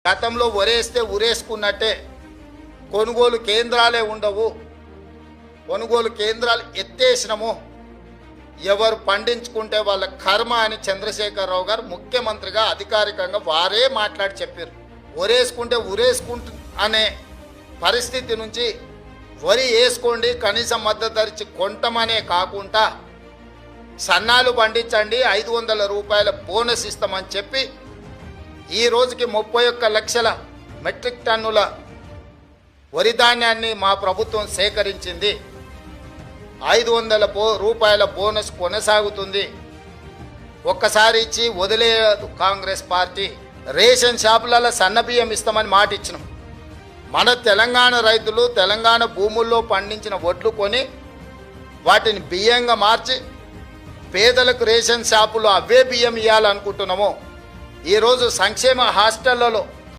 గతంలో ఒరేస్తే ఉరేసుకున్నట్టే కొనుగోలు కేంద్రాలే ఉండవు, కొనుగోలు కేంద్రాలు ఎత్తేసినము, ఎవరు పండించుకుంటే వాళ్ళ కర్మ అని చంద్రశేఖరరావు గారు ముఖ్యమంత్రిగా అధికారికంగా వారే మాట్లాడి చెప్పారు. ఒరేసుకుంటే ఉరేసుకుంటు అనే పరిస్థితి నుంచి వరి వేసుకోండి, కనీస మద్దతు ధరించి కొంటమనే కాకుండా సన్నాలు పండించండి, 500 రూపాయల బోనస్ ఇస్తామని చెప్పి ఈ రోజుకి 31 లక్షల మెట్రిక్ టన్నుల వరి ధాన్యాన్ని మా ప్రభుత్వం సేకరించింది. 500 రూపాయల బోనస్ కొనసాగుతుంది. ఒక్కసారి ఇచ్చి వదిలేయదు కాంగ్రెస్ పార్టీ. రేషన్ షాపులలో సన్నబియ్యం ఇస్తామని మాట ఇచ్చినాం. మన తెలంగాణ రైతులు తెలంగాణ భూముల్లో పండించిన వడ్లు కొని వాటిని బియ్యంగా మార్చి పేదలకు రేషన్ షాపులో అవే బియ్యం ఇవ్వాలనుకుంటున్నాము. ఈరోజు సంక్షేమ హాస్టళ్లలో